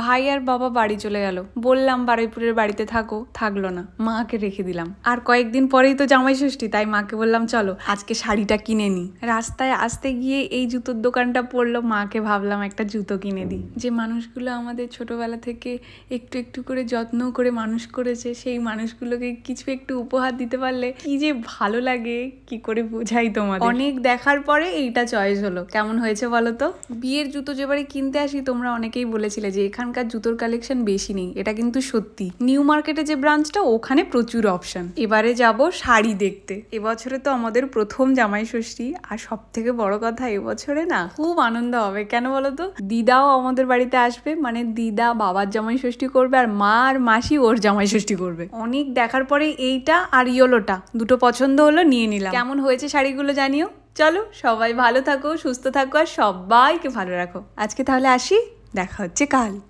ভাই আর বাবা বাড়ি চলে গেল। বললাম বারুইপুরের বাড়িতে থাকলো না, মাকে রেখে দিলাম। আর কয়েকদিন পরেই তো জামাই ষষ্ঠী, তাই মাকে বললাম চলো আজকে শাড়িটা কিনে নি। রাস্তায় আসতে গিয়ে এই জুতোর দোকানটা পড়লো, মাকে ভাবলাম একটা জুতো কিনে দিই। যে মানুষগুলো আমাদের ছোটবেলা থেকে একটু একটু করে যত্ন করে মানুষ করেছে, সেই মানুষগুলোকে কিছু একটু উপহার দিতে পারলে কি যে ভালো লাগে, কি করে বোঝাই তোমাদের। অনেক দেখার পরে এইটা চয়েস হলো। কেমন হয়েছে বলো তো? বিয়ের জুতো যেবারে কিনতে আসি তোমরা অনেকেই বলেছিলে যে এখানকার জুতোর কালেকশন বেশি নেই, এটা কিন্তু সত্যি। নিউ মার্কেটে যে ব্রাঞ্চটা, ওখানে প্রচুর অপশন। এবারে যাব শাড়ি দেখতে। এবছরে তো আমাদের প্রথম জামাই ষষ্ঠী, আর সব থেকে বড় কথা এবছরে না খুব আনন্দ হবে। কেন বলো তো? দিদাও আমাদের বাড়িতে আসবে, মানে দিদা বাবার জামাই ষষ্ঠী করবে, আর মা আর মাসি ওর জামাই ষষ্ঠী করবে। অনেক দেখার পরে এইটা আর ইয়েলোটা দুটো পছন্দ হলো, নিয়ে নিলাম। কেমন হয়েছে শাড়িগুলো জানিও। চলো সবাই ভালো থাকো, সুস্থ থাকো, আর সবাইকে ভালো রাখো। আজকে তাহলে আসি, দেখা হচ্ছে কাল।